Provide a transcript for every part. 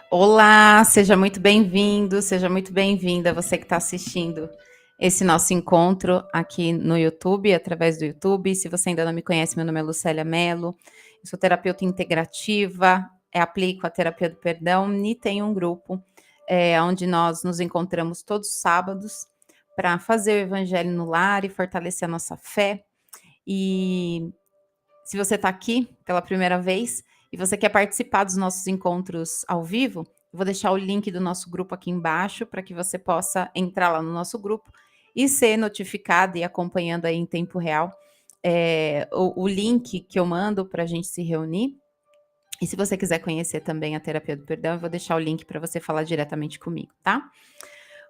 Olá, seja muito bem-vindo, seja muito bem-vinda você que está assistindo esse nosso encontro aqui no YouTube, através do YouTube. Se você ainda não me conhece, meu nome é Lucélia Mello, eu sou terapeuta integrativa, aplico a terapia do perdão e tenho um grupo onde nós nos encontramos todos os sábados para fazer o evangelho no lar e fortalecer a nossa fé. E se você está aqui pela primeira vez e você quer participar dos nossos encontros ao vivo, eu vou deixar o link do nosso grupo aqui embaixo para que você possa entrar lá no nosso grupo e ser notificado e acompanhando aí em tempo real o link que eu mando para a gente se reunir. E se você quiser conhecer também a terapia do perdão, eu vou deixar o link para você falar diretamente comigo, tá?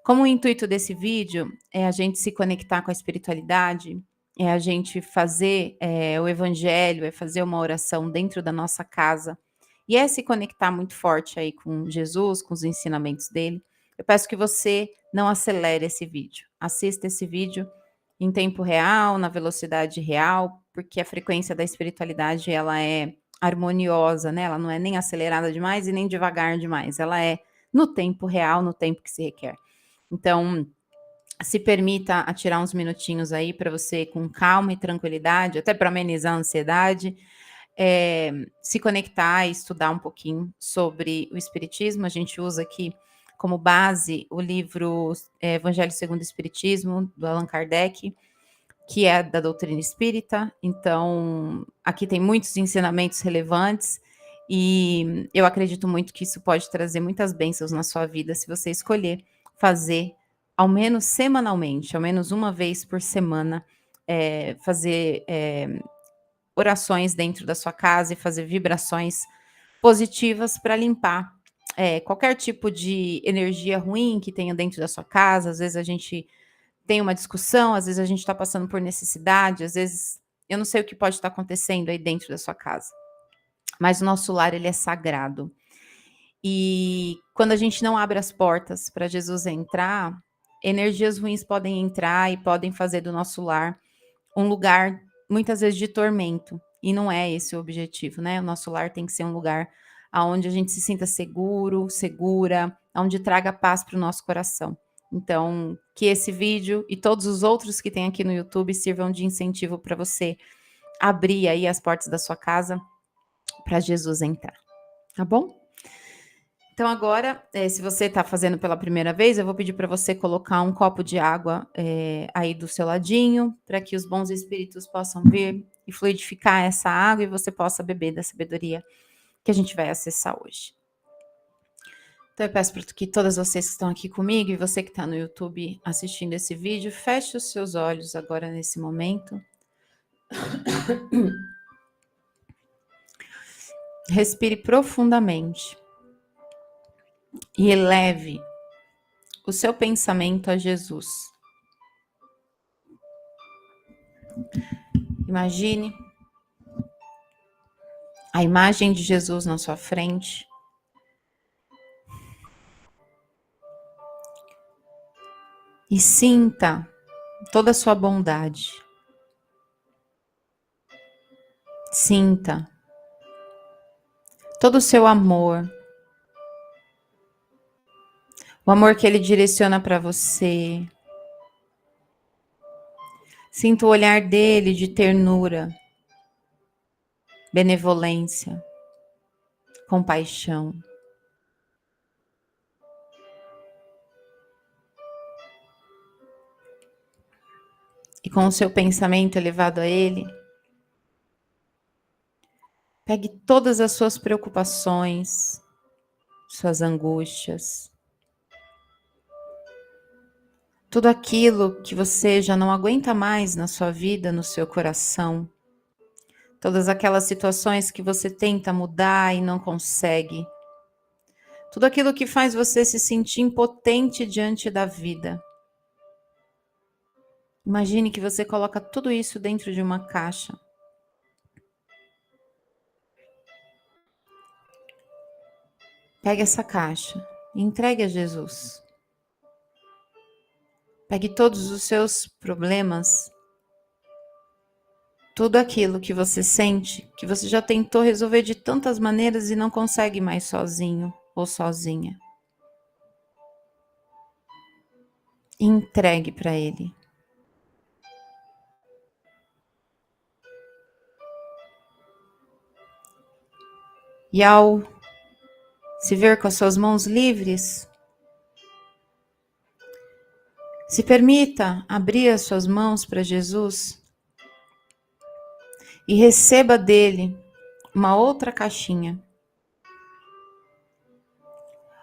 Como o intuito desse vídeo é a gente se conectar com a espiritualidade, é a gente fazer o evangelho, é fazer uma oração dentro da nossa casa, e é se conectar muito forte aí com Jesus, com os ensinamentos dele. Eu peço que você não acelere esse vídeo. Assista esse vídeo em tempo real, na velocidade real, porque a frequência da espiritualidade ela é harmoniosa, né? Ela não é nem acelerada demais e nem devagar demais. Ela é no tempo real, no tempo que se requer. Então, se permita atirar uns minutinhos aí para você, com calma e tranquilidade, até para amenizar a ansiedade, se conectar e estudar um pouquinho sobre o Espiritismo. A gente usa aqui como base o livro Evangelho segundo o Espiritismo, do Allan Kardec, que é da doutrina espírita. Então, aqui tem muitos ensinamentos relevantes e eu acredito muito que isso pode trazer muitas bênçãos na sua vida se você escolher fazer ao menos semanalmente, ao menos uma vez por semana, fazer orações dentro da sua casa e fazer vibrações positivas para limpar qualquer tipo de energia ruim que tenha dentro da sua casa. Às vezes a gente tem uma discussão, às vezes a gente está passando por necessidade, às vezes eu não sei o que pode estar acontecendo aí dentro da sua casa, mas o nosso lar ele é sagrado. E quando a gente não abre as portas para Jesus entrar, energias ruins podem entrar e podem fazer do nosso lar um lugar, muitas vezes, de tormento. E não é esse o objetivo, né? O nosso lar tem que ser um lugar onde a gente se sinta seguro, segura, onde traga paz para o nosso coração. Então, que esse vídeo e todos os outros que tem aqui no YouTube sirvam de incentivo para você abrir aí as portas da sua casa para Jesus entrar, tá bom? Então agora, se você está fazendo pela primeira vez, eu vou pedir para você colocar um copo de água aí do seu ladinho, para que os bons espíritos possam vir e fluidificar essa água e você possa beber da sabedoria que a gente vai acessar hoje. Então eu peço para que todas vocês que estão aqui comigo e você que está no YouTube assistindo esse vídeo, feche os seus olhos agora nesse momento. Respire profundamente e eleve o seu pensamento a Jesus. Imagine a imagem de Jesus na sua frente. E sinta toda a sua bondade. Sinta todo o seu amor. O amor que ele direciona para você. Sinta o olhar dele de ternura, benevolência, compaixão. E com o seu pensamento elevado a ele, pegue todas as suas preocupações, suas angústias, tudo aquilo que você já não aguenta mais na sua vida, no seu coração, todas aquelas situações que você tenta mudar e não consegue, tudo aquilo que faz você se sentir impotente diante da vida. Imagine que você coloca tudo isso dentro de uma caixa. Pegue essa caixa e entregue a Jesus. Pegue todos os seus problemas, tudo aquilo que você sente, que você já tentou resolver de tantas maneiras e não consegue mais sozinho. ou sozinha. Entregue para Ele. E ao se ver com as suas mãos livres, se permita abrir as suas mãos para Jesus e receba dele uma outra caixinha.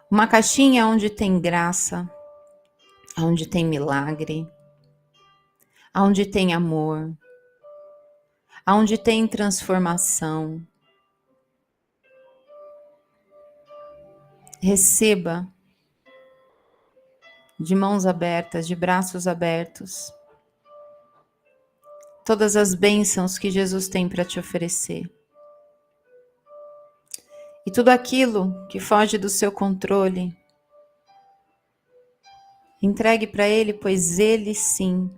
Uma caixinha onde tem graça, onde tem milagre, onde tem amor, onde tem transformação. Receba de mãos abertas, de braços abertos, todas as bênçãos que Jesus tem para te oferecer. E tudo aquilo que foge do seu controle, entregue para Ele, pois Ele sim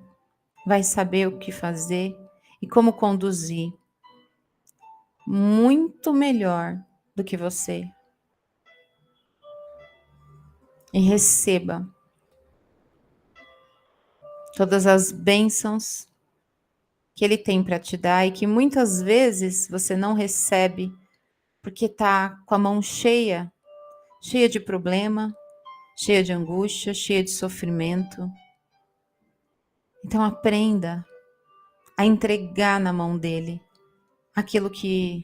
vai saber o que fazer e como conduzir muito melhor do que você. E receba todas as bênçãos que Ele tem para te dar e que muitas vezes você não recebe porque está com a mão cheia de problema, cheia de angústia, cheia de sofrimento. Então aprenda a entregar na mão dele aquilo que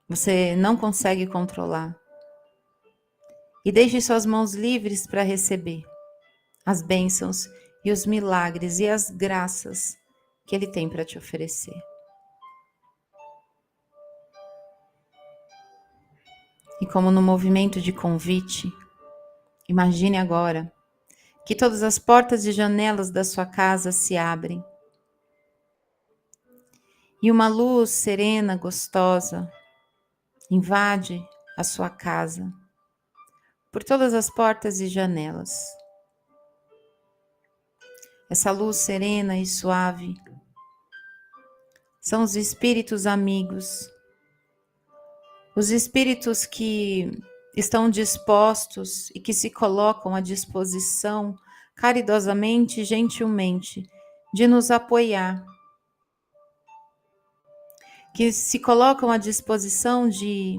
você não consegue controlar. E deixe suas mãos livres para receber as bênçãos e os milagres e as graças que ele tem para te oferecer. E como no movimento de convite, imagine agora que todas as portas e janelas da sua casa se abrem e uma luz serena, gostosa, invade a sua casa por todas as portas e janelas. Essa luz serena e suave são os espíritos amigos, os espíritos que estão dispostos e que se colocam à disposição caridosamente e gentilmente de nos apoiar, que se colocam à disposição de,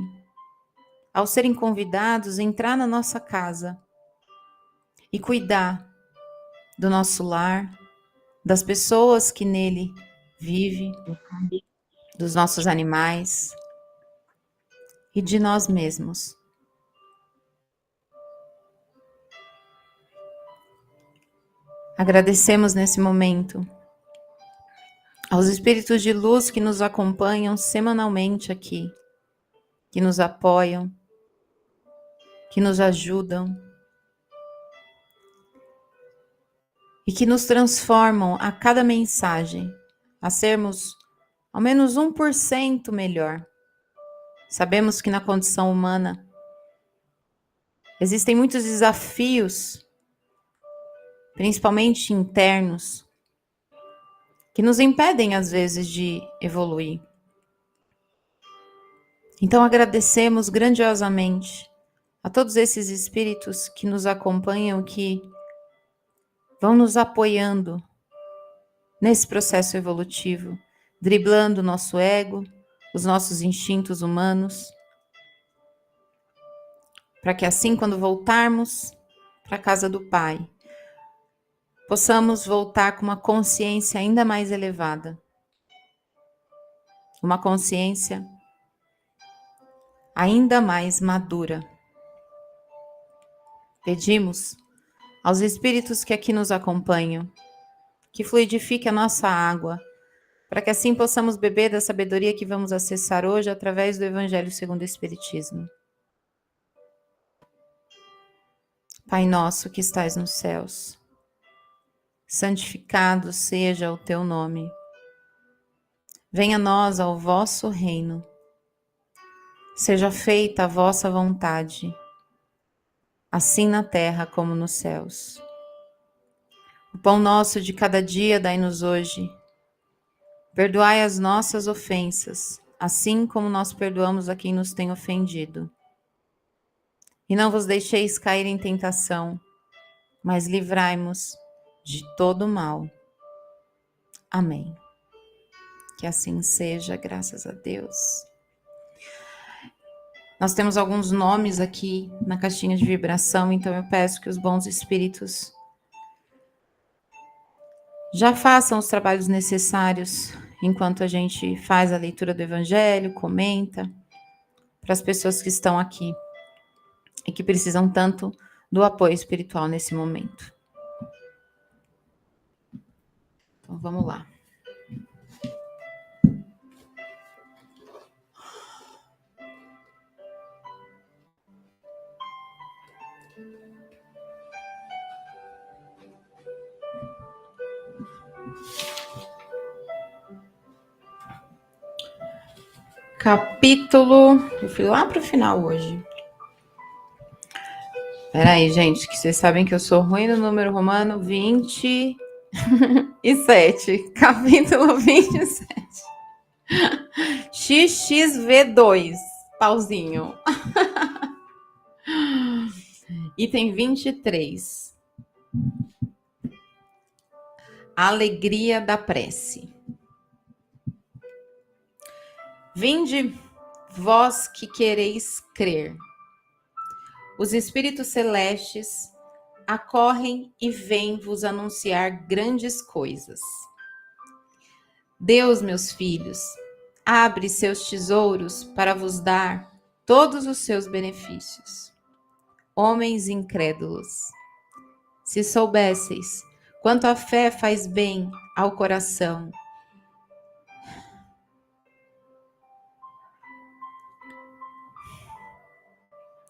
ao serem convidados, entrar na nossa casa e cuidar do nosso lar, das pessoas que nele vivem, dos nossos animais e de nós mesmos. Agradecemos nesse momento aos espíritos de luz que nos acompanham semanalmente aqui, que nos apoiam, que nos ajudam e que nos transformam a cada mensagem a sermos ao menos 1% melhor. Sabemos que na condição humana existem muitos desafios, principalmente internos, que nos impedem às vezes de evoluir. Então agradecemos grandiosamente a todos esses espíritos que nos acompanham, que vão nos apoiando nesse processo evolutivo, driblando o nosso ego, os nossos instintos humanos, para que assim, quando voltarmos para a casa do Pai, possamos voltar com uma consciência ainda mais elevada, uma consciência ainda mais madura. Pedimos aos espíritos que aqui nos acompanham que fluidifique a nossa água, para que assim possamos beber da sabedoria que vamos acessar hoje através do Evangelho segundo o Espiritismo. Pai nosso que estais nos céus, santificado seja o teu nome. Venha a nós o vosso reino. Seja feita a vossa vontade, assim na terra como nos céus. O pão nosso de cada dia dai-nos hoje. Perdoai as nossas ofensas, assim como nós perdoamos a quem nos tem ofendido. E não vos deixeis cair em tentação, mas livrai-nos de todo mal. Amém. Que assim seja, graças a Deus. Nós temos alguns nomes aqui na caixinha de vibração, então eu peço que os bons espíritos já façam os trabalhos necessários enquanto a gente faz a leitura do Evangelho, comenta, para as pessoas que estão aqui e que precisam tanto do apoio espiritual nesse momento. Então vamos lá. Capítulo. Eu fui lá para o final hoje. Peraí, gente, que vocês sabem que eu sou ruim no número romano 27. Capítulo 27. XXV2. Pauzinho. Item 23. Alegria da prece. Vinde, vós que quereis crer. Os espíritos celestes acorrem e vêm vos anunciar grandes coisas. Deus, meus filhos, abre seus tesouros para vos dar todos os seus benefícios. Homens incrédulos, se soubesseis quanto a fé faz bem ao coração,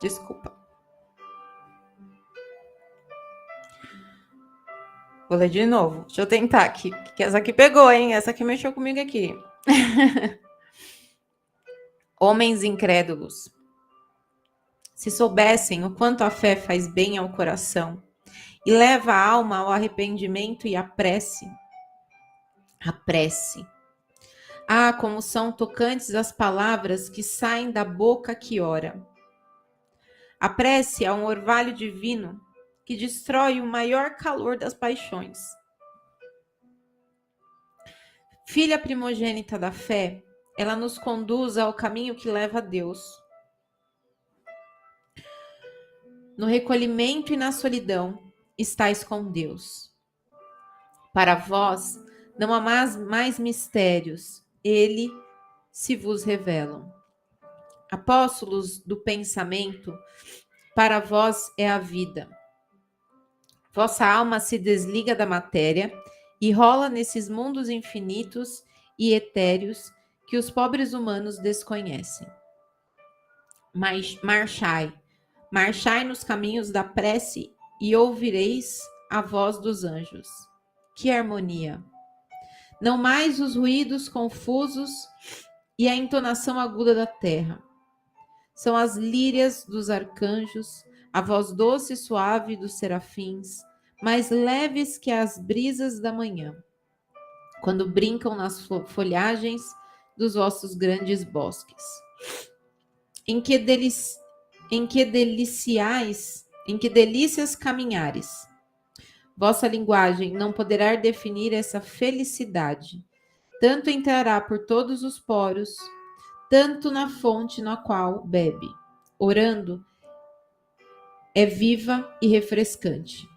desculpa. Vou ler de novo. Deixa eu tentar aqui, que essa aqui pegou, hein? Essa aqui mexeu comigo aqui. Homens incrédulos, se soubessem o quanto a fé faz bem ao coração e leva a alma ao arrependimento e à prece. A prece. Ah, como são tocantes as palavras que saem da boca que ora. A prece é um orvalho divino que destrói o maior calor das paixões. Filha primogênita da fé, ela nos conduz ao caminho que leva a Deus. No recolhimento e na solidão, estais com Deus. Para vós, não há mais mistérios, ele se vos revelam. Apóstolos do pensamento, para vós é a vida. Vossa alma se desliga da matéria e rola nesses mundos infinitos e etéreos que os pobres humanos desconhecem. Mas marchai nos caminhos da prece e ouvireis a voz dos anjos. Que harmonia! Não mais os ruídos confusos e a entonação aguda da terra. São as lírias dos arcanjos, a voz doce e suave dos serafins, mais leves que as brisas da manhã, quando brincam nas folhagens dos vossos grandes bosques. Em que delícias caminhares. Vossa linguagem não poderá definir essa felicidade. Tanto entrará por todos os poros, tanto na fonte na qual bebe. Orando, é viva e refrescante.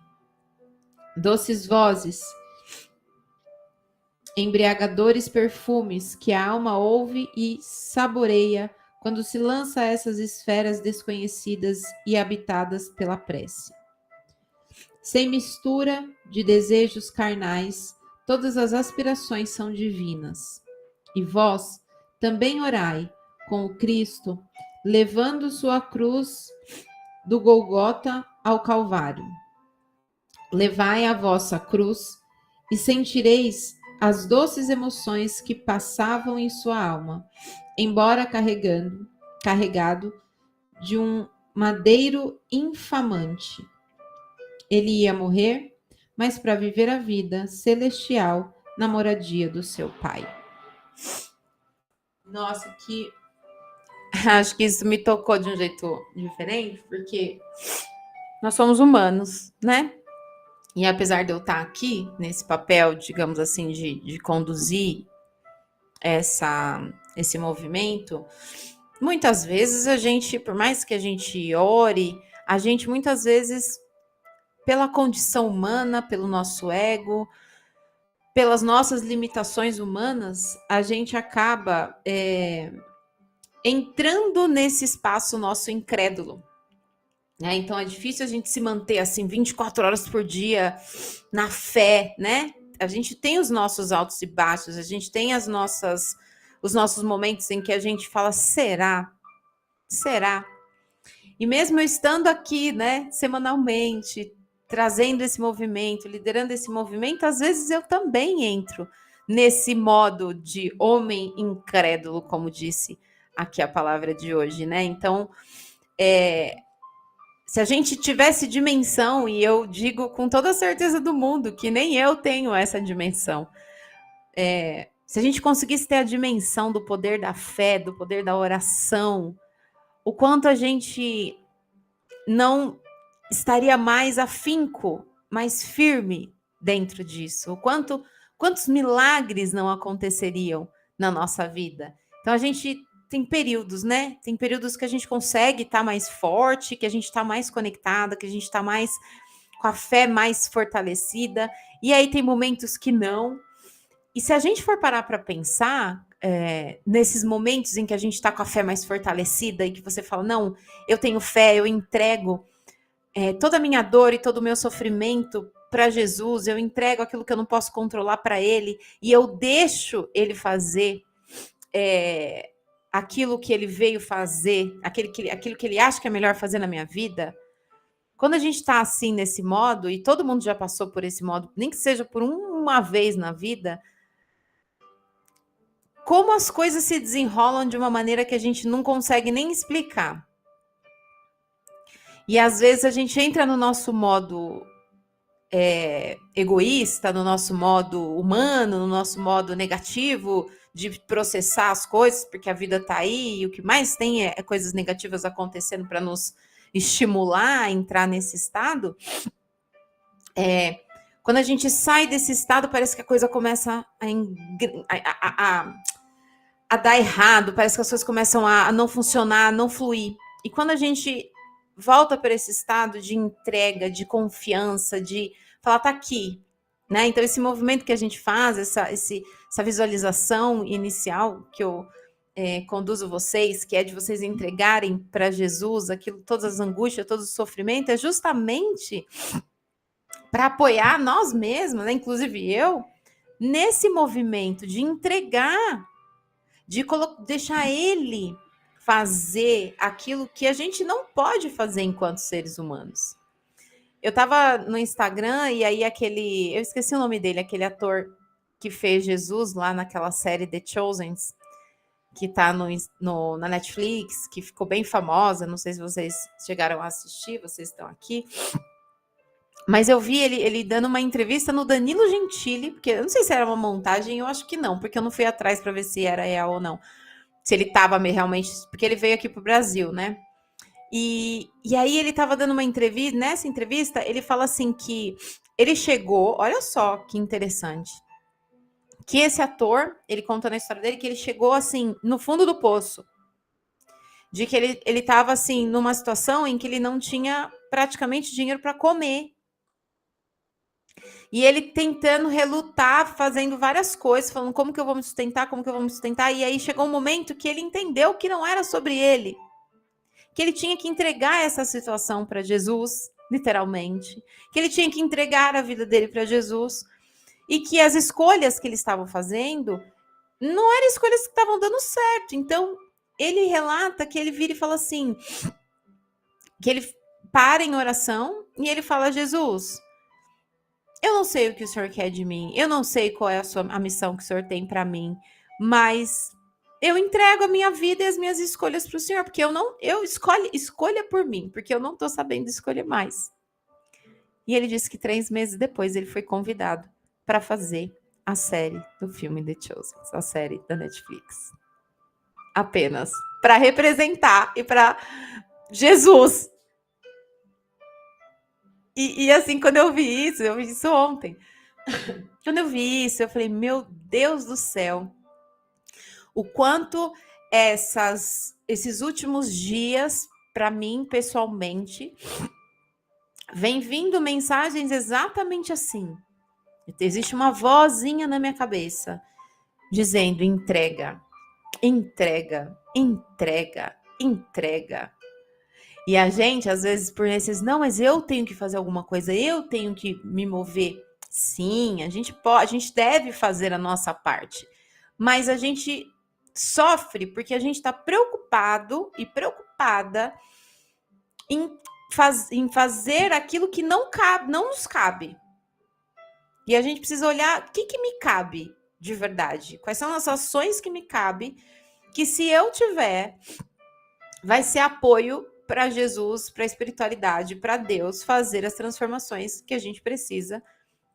Doces vozes, embriagadores perfumes que a alma ouve e saboreia quando se lança a essas esferas desconhecidas e habitadas pela prece. Sem mistura de desejos carnais, todas as aspirações são divinas. E vós também orai com o Cristo, levando sua cruz do Golgota ao Calvário. Levai a vossa cruz e sentireis as doces emoções que passavam em sua alma, embora carregado de um madeiro infamante. Ele ia morrer, mas para viver a vida celestial na moradia do seu Pai. Nossa, que Acho que isso me tocou de um jeito diferente, porque nós somos humanos, né? E apesar de eu estar aqui nesse papel, digamos assim, de conduzir esse movimento, muitas vezes a gente, por mais que a gente ore, a gente muitas vezes, pela condição humana, pelo nosso ego, pelas nossas limitações humanas, a gente acaba entrando nesse espaço nosso incrédulo. Né? Então é difícil a gente se manter assim 24 horas por dia na fé, né? A gente tem os nossos altos e baixos, a gente tem os nossos momentos em que a gente fala, será? Será? E mesmo eu estando aqui, né, semanalmente, trazendo esse movimento, liderando esse movimento, às vezes eu também entro nesse modo de homem incrédulo, como disse aqui a palavra de hoje, né? Então, se a gente tivesse dimensão, e eu digo com toda a certeza do mundo que nem eu tenho essa dimensão, se a gente conseguisse ter a dimensão do poder da fé, do poder da oração, o quanto a gente não estaria mais afinco, mais firme dentro disso, quantos milagres não aconteceriam na nossa vida. Então a gente tem períodos, né? Tem períodos que a gente consegue estar mais forte, que a gente está mais conectada, que a gente está mais com a fé mais fortalecida, e aí tem momentos que não. E se a gente for parar para pensar, nesses momentos em que a gente está com a fé mais fortalecida e que você fala, não, eu tenho fé, eu entrego toda a minha dor e todo o meu sofrimento para Jesus, eu entrego aquilo que eu não posso controlar para Ele e eu deixo Ele fazer aquilo que Ele veio fazer, aquilo que Ele acha que é melhor fazer na minha vida. Quando a gente está assim nesse modo, e todo mundo já passou por esse modo, nem que seja por uma vez na vida, como as coisas se desenrolam de uma maneira que a gente não consegue nem explicar. E às vezes a gente entra no nosso modo egoísta, no nosso modo humano, no nosso modo negativo de processar as coisas, porque a vida está aí e o que mais tem é coisas negativas acontecendo para nos estimular a entrar nesse estado. Quando a gente sai desse estado, parece que a coisa começa a dar errado, parece que as coisas começam a não funcionar, a não fluir. E quando a gente volta para esse estado de entrega, de confiança, de falar, tá aqui, né? Então, esse movimento que a gente faz, essa visualização inicial que eu conduzo vocês, que é de vocês entregarem para Jesus aquilo, todas as angústias, todo o sofrimento, é justamente para apoiar nós mesmos, né? Inclusive eu, nesse movimento de entregar, de deixar ele fazer aquilo que a gente não pode fazer enquanto seres humanos. Eu tava no Instagram e aí eu esqueci o nome dele, aquele ator que fez Jesus lá naquela série The Chosen, que tá na Netflix, que ficou bem famosa, não sei se vocês chegaram a assistir, vocês estão aqui. Mas eu vi ele dando uma entrevista no Danilo Gentili, porque eu não sei se era uma montagem, eu acho que não, porque eu não fui atrás para ver se era real ou não. Se ele estava realmente, porque ele veio aqui pro Brasil, né? E aí ele estava dando uma entrevista, nessa entrevista ele fala assim que ele chegou, olha só que interessante, que esse ator, ele conta na história dele que ele chegou assim no fundo do poço, de que ele estava assim numa situação em que ele não tinha praticamente dinheiro para comer. E ele tentando relutar, fazendo várias coisas, falando como que eu vou me sustentar, como que eu vou me sustentar. E aí chegou um momento que ele entendeu que não era sobre ele, que ele tinha que entregar essa situação para Jesus, literalmente, que ele tinha que entregar a vida dele para Jesus e que as escolhas que ele estava fazendo não eram escolhas que estavam dando certo. Então, ele relata que ele vira e fala assim, que ele para em oração e ele fala: Jesus, eu não sei o que o Senhor quer de mim, eu não sei qual é a missão que o Senhor tem para mim, mas eu entrego a minha vida e as minhas escolhas para o Senhor, porque escolha por mim, porque eu não estou sabendo escolher mais. E ele disse que 3 meses depois ele foi convidado para fazer a série do filme The Chosen, a série da Netflix. apenas, para representar e para Jesus. E assim, quando eu vi isso ontem. Quando eu vi isso, eu falei, meu Deus do céu, o quanto esses últimos dias, para mim, pessoalmente, vem vindo mensagens exatamente assim. Existe uma vozinha na minha cabeça dizendo: entrega, entrega, entrega, entrega. E a gente, às vezes, por esses, não, mas eu tenho que fazer alguma coisa, eu tenho que me mover. Sim, a gente pode, a gente deve fazer a nossa parte. Mas a gente sofre porque a gente está preocupado e preocupada em fazer aquilo que não cabe, não nos cabe. E a gente precisa olhar o que me cabe de verdade. Quais são as ações que me cabem, que se eu tiver, vai ser apoio para Jesus, para a espiritualidade, para Deus fazer as transformações que a gente precisa,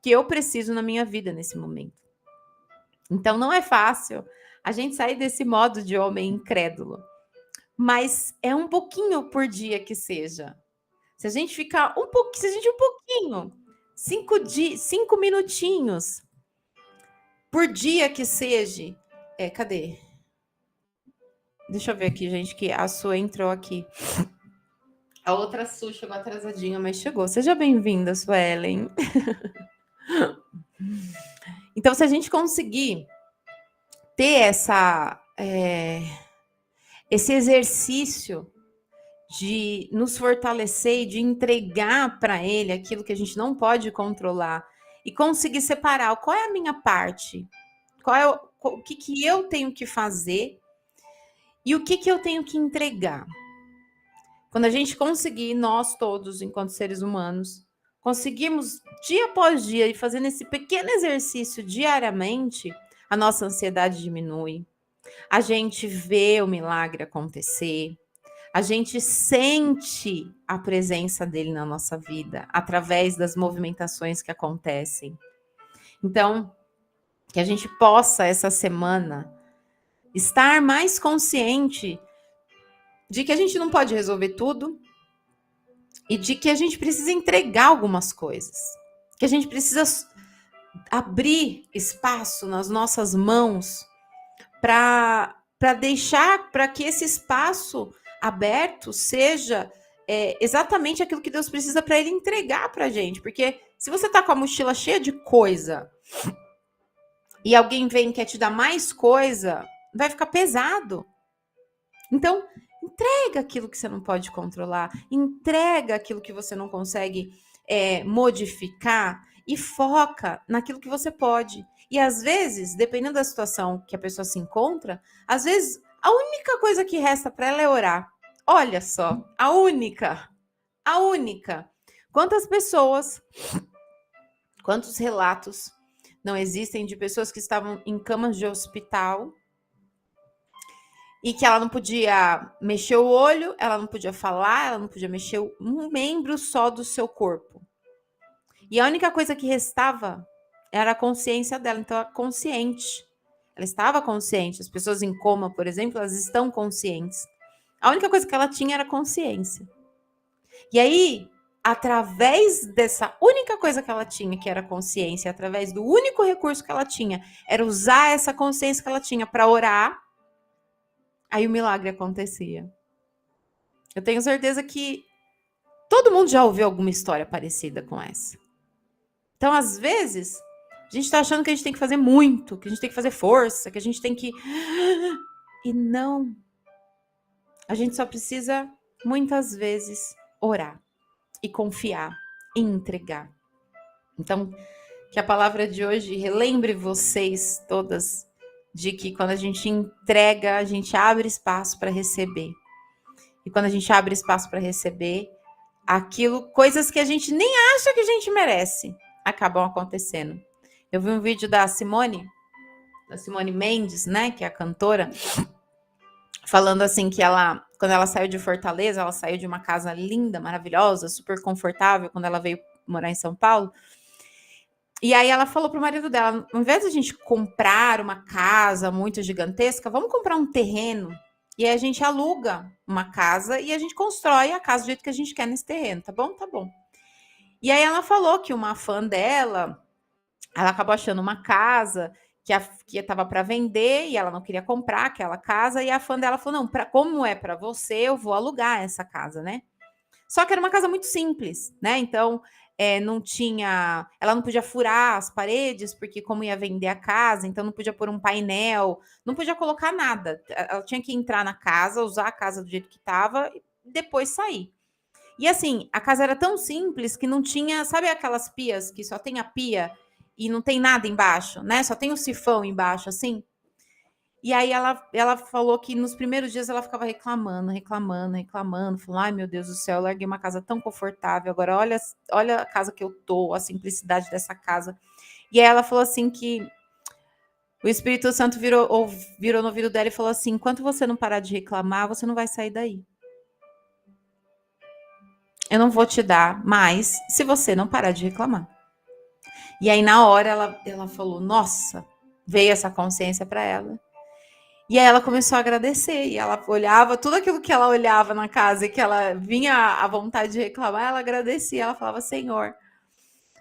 que eu preciso na minha vida nesse momento. Então não é fácil a gente sair desse modo de homem incrédulo, mas é um pouquinho por dia que seja. Se a gente ficar um pouquinho, 5 minutinhos por dia que seja. Cadê? Deixa eu ver aqui, gente, que a sua entrou aqui. A outra Su chegou atrasadinha, mas chegou. Seja bem-vinda, Suelen. Então, se a gente conseguir ter esse exercício de nos fortalecer e de entregar para ele aquilo que a gente não pode controlar e conseguir separar qual é a minha parte, o que eu tenho que fazer e o que eu tenho que entregar. Quando a gente conseguir, nós todos, enquanto seres humanos, conseguimos dia após dia e fazendo esse pequeno exercício diariamente, a nossa ansiedade diminui, a gente vê o milagre acontecer, a gente sente a presença dele na nossa vida através das movimentações que acontecem. Então, que a gente possa essa semana estar mais consciente de que a gente não pode resolver tudo e de que a gente precisa entregar algumas coisas, que a gente precisa abrir espaço nas nossas mãos para deixar para que esse espaço aberto seja exatamente aquilo que Deus precisa para ele entregar para a gente. Porque se você está com a mochila cheia de coisa e alguém vem e quer te dar mais coisa, vai ficar pesado. Então, entrega aquilo que você não pode controlar, entrega aquilo que você não consegue modificar e foca naquilo que você pode. E às vezes, dependendo da situação que a pessoa se encontra, às vezes a única coisa que resta para ela é orar. Olha só, a única. Quantas pessoas, quantos relatos não existem de pessoas que estavam em camas de hospital e que ela não podia mexer o olho, ela não podia falar, ela não podia mexer um membro só do seu corpo. E a única coisa que restava era a consciência dela. Então, ela consciente. Ela estava consciente. As pessoas em coma, por exemplo, elas estão conscientes. A única coisa que ela tinha era consciência. E aí, através dessa única coisa que ela tinha, que era consciência, através do único recurso que ela tinha, era usar essa consciência que ela tinha para orar, aí o milagre acontecia. Eu tenho certeza que todo mundo já ouviu alguma história parecida com essa. Então, às vezes, a gente está achando que a gente tem que fazer muito, que a gente tem que fazer força, que a gente tem que... E não. A gente só precisa, muitas vezes, orar e confiar e entregar. Então, que a palavra de hoje relembre vocês todas de que quando a gente entrega, a gente abre espaço para receber. E quando a gente abre espaço para receber, coisas que a gente nem acha que a gente merece, acabam acontecendo. Eu vi um vídeo da Simone Mendes, né, que é a cantora, falando assim que quando ela saiu de Fortaleza, ela saiu de uma casa linda, maravilhosa, super confortável, quando ela veio morar em São Paulo. E aí ela falou pro marido dela, ao invés de a gente comprar uma casa muito gigantesca, vamos comprar um terreno E aí a gente aluga uma casa e a gente constrói a casa do jeito que a gente quer nesse terreno, tá bom? Tá bom. E aí ela falou que uma fã dela, ela acabou achando uma casa que estava para vender e ela não queria comprar aquela casa. E a fã dela falou: não, como é para você, eu vou alugar essa casa, né? Só que era uma casa muito simples, né? Então, não tinha. Ela não podia furar as paredes, porque, como ia vender a casa, então não podia pôr um painel, não podia colocar nada. Ela tinha que entrar na casa, usar a casa do jeito que estava e depois sair. E assim, a casa era tão simples que não tinha, sabe aquelas pias que só tem a pia e não tem nada embaixo, né? Só tem o sifão embaixo, assim. E aí ela falou que nos primeiros dias ela ficava reclamando, reclamando, reclamando, falou: ai meu Deus do céu, eu larguei uma casa tão confortável, agora olha a casa que eu tô, a simplicidade dessa casa. E aí ela falou assim que o Espírito Santo virou no ouvido dela e falou assim: enquanto você não parar de reclamar, você não vai sair daí. Eu não vou te dar mais se você não parar de reclamar. E aí, na hora, ela falou: nossa, veio essa consciência para ela. E aí ela começou a agradecer. E ela olhava, tudo aquilo que ela olhava na casa e que ela vinha à vontade de reclamar, ela agradecia. Ela falava: Senhor,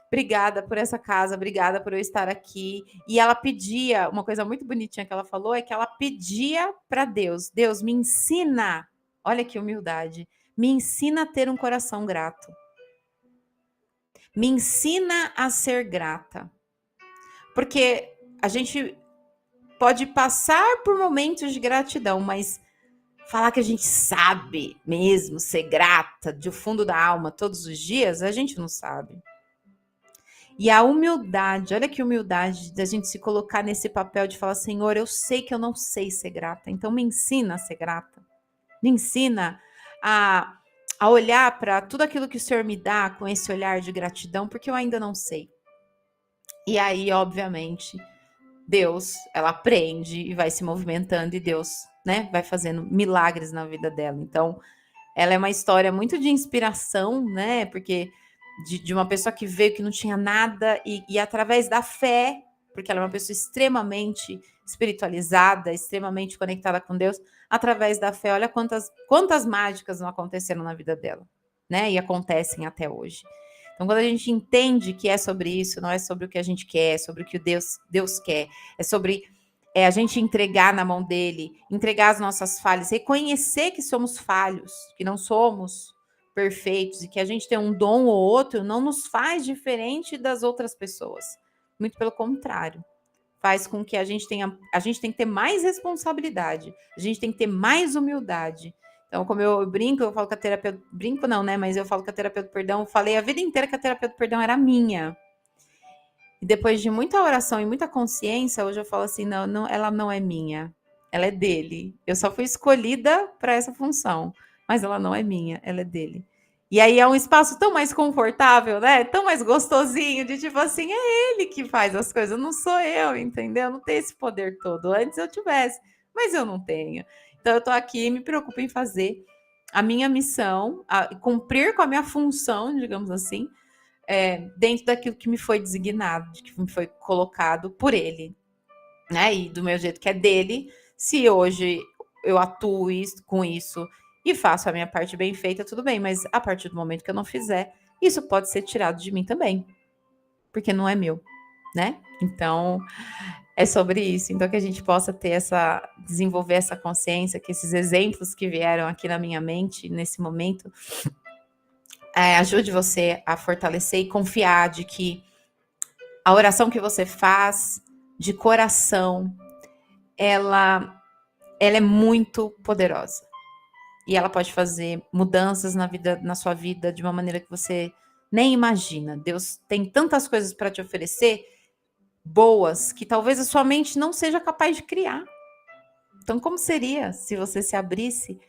obrigada por essa casa, obrigada por eu estar aqui. E ela pedia, uma coisa muito bonitinha que ela falou, é que ela pedia para Deus: Deus, me ensina, olha que humildade, me ensina a ter um coração grato. Me ensina a ser grata. Porque a gente pode passar por momentos de gratidão, mas falar que a gente sabe mesmo ser grata do fundo da alma todos os dias, a gente não sabe. E a humildade, olha que humildade da gente se colocar nesse papel de falar: Senhor, eu sei que eu não sei ser grata, então me ensina a ser grata. Me ensina a olhar para tudo aquilo que o Senhor me dá com esse olhar de gratidão, porque eu ainda não sei. E aí, obviamente, Deus, ela aprende e vai se movimentando e Deus, né, vai fazendo milagres na vida dela. Então, ela é uma história muito de inspiração, né, porque de uma pessoa que veio que não tinha nada e através da fé, porque ela é uma pessoa extremamente espiritualizada, extremamente conectada com Deus, através da fé, olha quantas mágicas não aconteceram na vida dela, né, e acontecem até hoje. Então, quando a gente entende que é sobre isso, não é sobre o que a gente quer, é sobre o que Deus quer, é sobre a gente entregar na mão dele, entregar as nossas falhas, reconhecer que somos falhos, que não somos perfeitos e que a gente tem um dom ou outro, não nos faz diferente das outras pessoas. Muito pelo contrário. Faz com que a gente tem que ter mais responsabilidade, a gente tem que ter mais humildade. Então, como eu brinco, eu falo que a terapeuta. Brinco não, né? Mas eu falo que a terapeuta do perdão, eu falei a vida inteira que a terapeuta do perdão era minha. E depois de muita oração e muita consciência, hoje eu falo assim: não, ela não é minha, ela é dele. Eu só fui escolhida para essa função, mas ela não é minha, ela é dele. E aí é um espaço tão mais confortável, né? Tão mais gostosinho, de tipo assim, é ele que faz as coisas, não sou eu, entendeu? Não tem esse poder todo. Antes eu tivesse, mas eu não tenho. Então eu tô aqui e me preocupo em fazer a minha missão, cumprir com a minha função, digamos assim, dentro daquilo que me foi designado, que me foi colocado por ele, né? E do meu jeito que é dele, se hoje eu atuo com isso e faço a minha parte bem feita, tudo bem, mas a partir do momento que eu não fizer, isso pode ser tirado de mim também, porque não é meu, né? Então, é sobre isso. Então, que a gente possa desenvolver essa consciência, que esses exemplos que vieram aqui na minha mente nesse momento ajude você a fortalecer e confiar de que a oração que você faz de coração, ela é muito poderosa. E ela pode fazer mudanças na sua vida de uma maneira que você nem imagina. Deus tem tantas coisas para te oferecer, boas, que talvez a sua mente não seja capaz de criar. Então, como seria se você se abrisse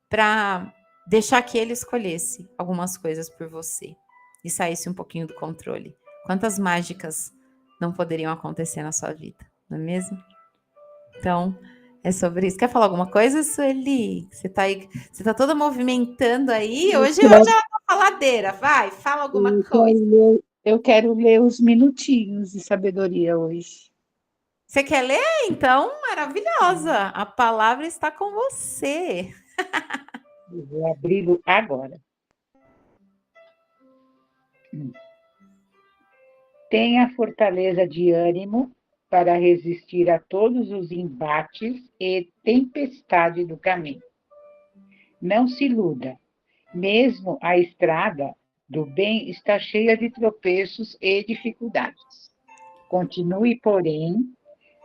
para deixar que ele escolhesse algumas coisas por você e saísse um pouquinho do controle? Quantas mágicas não poderiam acontecer na sua vida, não é mesmo? Então, é sobre isso. Quer falar alguma coisa, Sueli? Você tá aí, você tá toda movimentando aí. Hoje é uma faladeira. Vai, fala alguma coisa. Eu quero ler os minutinhos de sabedoria hoje. Você quer ler? Então, maravilhosa. A palavra está com você. Eu vou abri-lo agora. Tenha fortaleza de ânimo para resistir a todos os embates e tempestade do caminho. Não se iluda, mesmo a estrada do bem está cheia de tropeços e dificuldades. Continue, porém,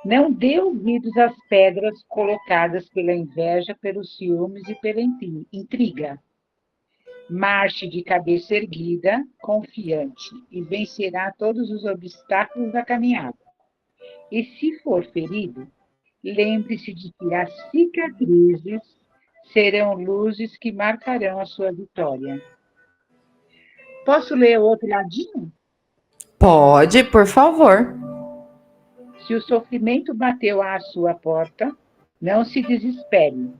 não dê ouvidos às pedras colocadas pela inveja, pelos ciúmes e pela intriga. Marche de cabeça erguida, confiante, e vencerá todos os obstáculos da caminhada. E se for ferido, lembre-se de que as cicatrizes serão luzes que marcarão a sua vitória. Posso ler o outro ladinho? Pode, por favor. Se o sofrimento bateu à sua porta, não se desespere.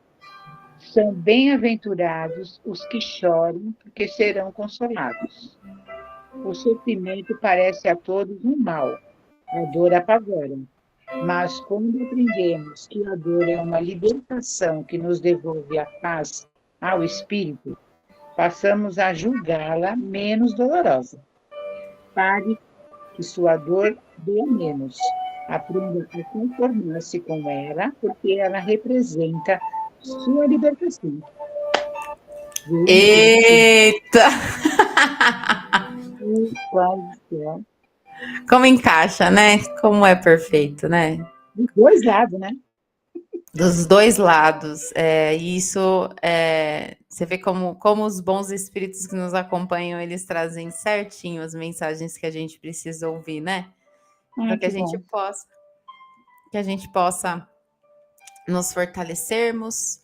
São bem-aventurados os que choram, porque serão consolados. O sofrimento parece a todos um mal, a dor apavora. Mas quando aprendemos que a dor é uma libertação que nos devolve a paz ao espírito, passamos a julgá-la menos dolorosa. Pare que sua dor doa menos. Aprenda a conformar-se com ela, porque ela representa sua libertação. Eita! Quase. Como encaixa, né? Como é perfeito, né? Dos dois lados, né? Dos dois lados. Você vê como os bons espíritos que nos acompanham, eles trazem certinho as mensagens que a gente precisa ouvir, né? Para que Que bom. a gente possa nos fortalecermos.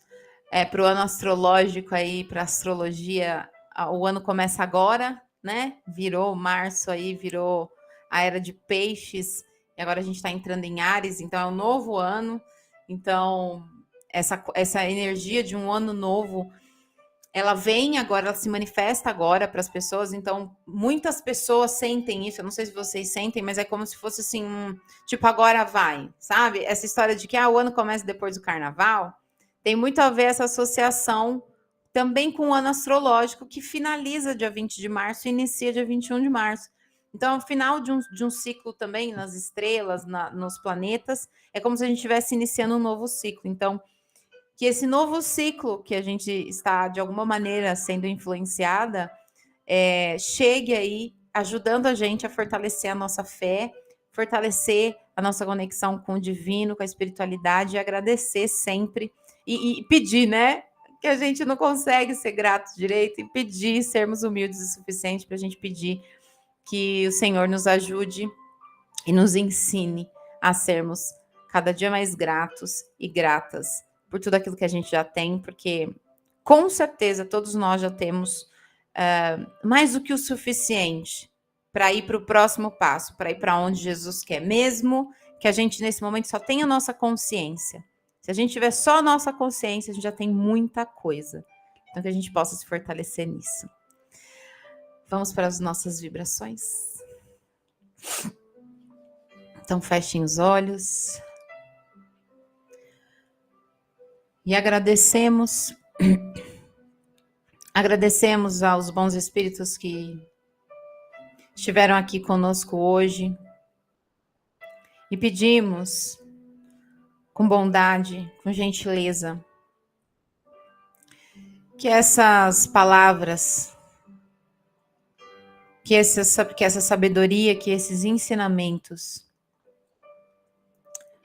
Para o ano astrológico aí, para a astrologia, o ano começa agora, né? Virou março aí, virou a era de peixes, e agora a gente está entrando em Áries, então é um novo ano. Então, essa energia de um ano novo, ela vem agora, ela se manifesta agora para as pessoas. Então, muitas pessoas sentem isso. Eu não sei se vocês sentem, mas é como se fosse assim, tipo, agora vai, sabe? Essa história de que o ano começa depois do carnaval, tem muito a ver essa associação também com o ano astrológico, que finaliza dia 20 de março e inicia dia 21 de março. Então, é o final de um ciclo também nas estrelas, nos planetas. É como se a gente estivesse iniciando um novo ciclo. Então, que esse novo ciclo que a gente está, de alguma maneira, sendo influenciada, chegue aí ajudando a gente a fortalecer a nossa fé, fortalecer a nossa conexão com o divino, com a espiritualidade, e agradecer sempre e pedir, né? Que a gente não consegue ser grato direito, e pedir, sermos humildes o suficiente para a gente pedir que o Senhor nos ajude e nos ensine a sermos cada dia mais gratos e gratas por tudo aquilo que a gente já tem, porque com certeza todos nós já temos mais do que o suficiente para ir para o próximo passo, para ir para onde Jesus quer, mesmo que a gente nesse momento só tenha a nossa consciência. Se a gente tiver só a nossa consciência, a gente já tem muita coisa. Então que a gente possa se fortalecer nisso. Vamos para as nossas vibrações? Então fechem os olhos. E agradecemos aos bons espíritos que estiveram aqui conosco hoje. E pedimos com bondade, com gentileza, que essas palavras, que essa sabedoria, que esses ensinamentos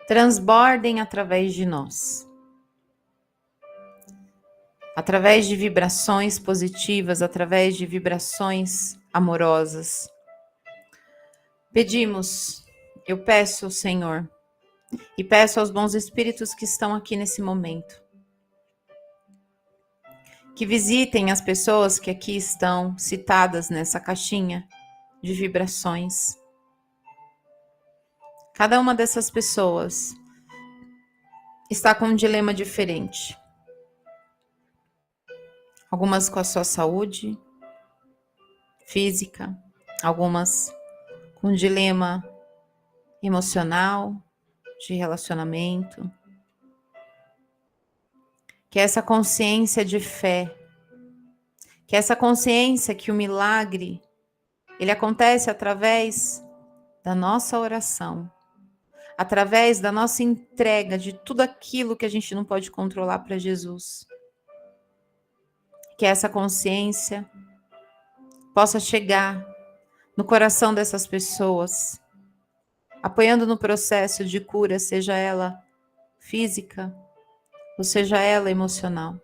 transbordem através de nós. Através de vibrações positivas, através de vibrações amorosas. Pedimos, eu peço ao Senhor, e peço aos bons espíritos que estão aqui nesse momento, que visitem as pessoas que aqui estão citadas nessa caixinha de vibrações. Cada uma dessas pessoas está com um dilema diferente. Algumas com a sua saúde física, algumas com dilema emocional, de relacionamento. Que essa consciência de fé, que essa consciência que o milagre, ele acontece através da nossa oração, através da nossa entrega de tudo aquilo que a gente não pode controlar para Jesus. Que essa consciência possa chegar no coração dessas pessoas, apoiando no processo de cura, seja ela física ou seja ela emocional.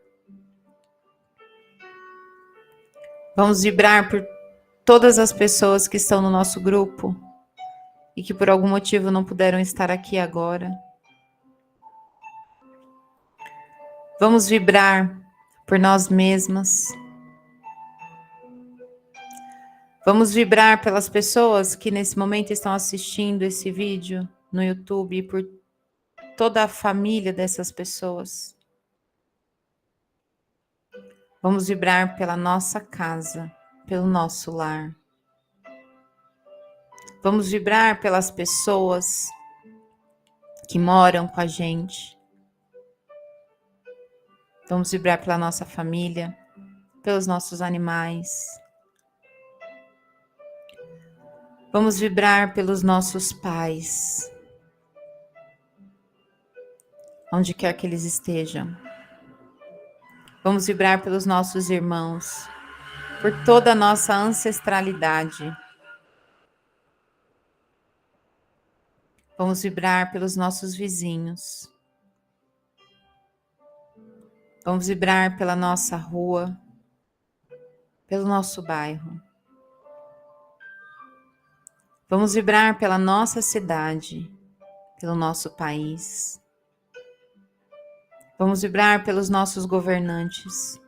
Vamos vibrar por todas as pessoas que estão no nosso grupo e que por algum motivo não puderam estar aqui agora. Vamos vibrar por nós mesmas. Vamos vibrar pelas pessoas que nesse momento estão assistindo esse vídeo no YouTube e por toda a família dessas pessoas. Vamos vibrar pela nossa casa, pelo nosso lar. Vamos vibrar pelas pessoas que moram com a gente. Vamos vibrar pela nossa família, pelos nossos animais. Vamos vibrar pelos nossos pais, onde quer que eles estejam. Vamos vibrar pelos nossos irmãos, por toda a nossa ancestralidade. Vamos vibrar pelos nossos vizinhos. Vamos vibrar pela nossa rua, pelo nosso bairro. Vamos vibrar pela nossa cidade, pelo nosso país. Vamos vibrar pelos nossos governantes.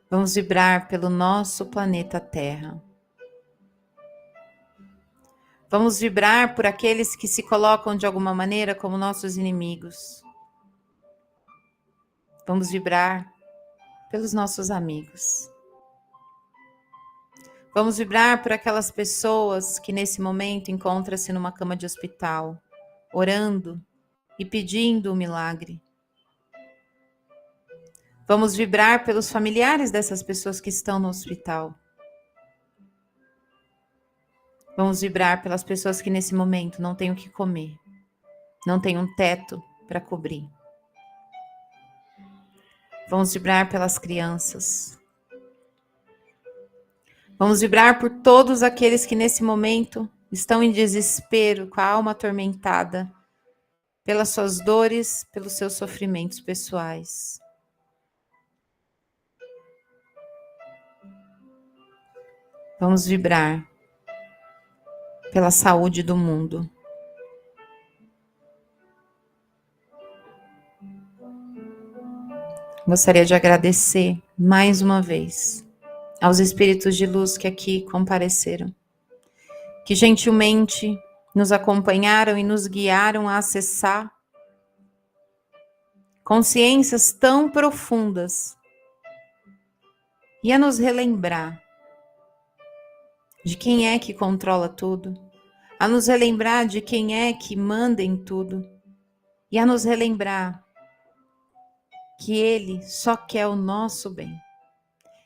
Vamos vibrar pelo nosso planeta Terra. Vamos vibrar por aqueles que se colocam de alguma maneira como nossos inimigos. Vamos vibrar pelos nossos amigos. Vamos vibrar por aquelas pessoas que nesse momento encontram-se numa cama de hospital, orando e pedindo o milagre. Vamos vibrar pelos familiares dessas pessoas que estão no hospital. Vamos vibrar pelas pessoas que nesse momento não têm o que comer, não têm um teto para cobrir. Vamos vibrar pelas crianças. Vamos vibrar por todos aqueles que nesse momento estão em desespero, com a alma atormentada, pelas suas dores, pelos seus sofrimentos pessoais. Vamos vibrar pela saúde do mundo. Gostaria de agradecer mais uma vez aos espíritos de luz que aqui compareceram, que gentilmente nos acompanharam e nos guiaram a acessar consciências tão profundas e a nos relembrar de quem é que controla tudo, a nos relembrar de quem é que manda em tudo e a nos relembrar que Ele só quer o nosso bem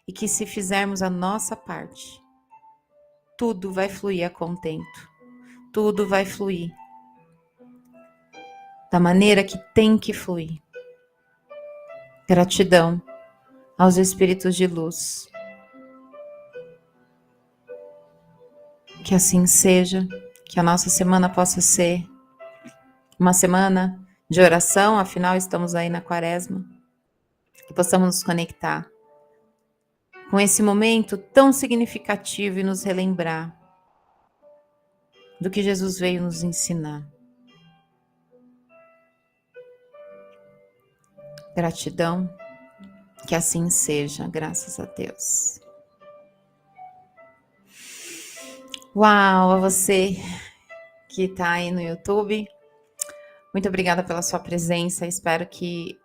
e que se fizermos a nossa parte, tudo vai fluir a contento, tudo vai fluir da maneira que tem que fluir. Gratidão aos espíritos de luz. Que assim seja, que a nossa semana possa ser uma semana de oração, afinal estamos aí na quaresma, que possamos nos conectar com esse momento tão significativo e nos relembrar do que Jesus veio nos ensinar. Gratidão, que assim seja, graças a Deus. Uau, a você que está aí no YouTube, muito obrigada pela sua presença. Espero que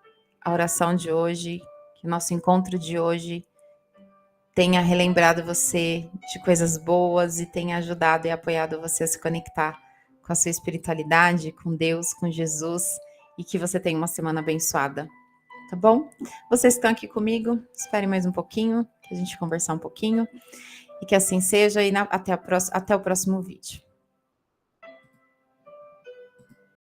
a oração de hoje, que o nosso encontro de hoje tenha relembrado você de coisas boas e tenha ajudado e apoiado você a se conectar com a sua espiritualidade, com Deus, com Jesus, e que você tenha uma semana abençoada, tá bom? Vocês estão aqui comigo, esperem mais um pouquinho, que a gente conversar um pouquinho, e que assim seja, e até o próximo vídeo.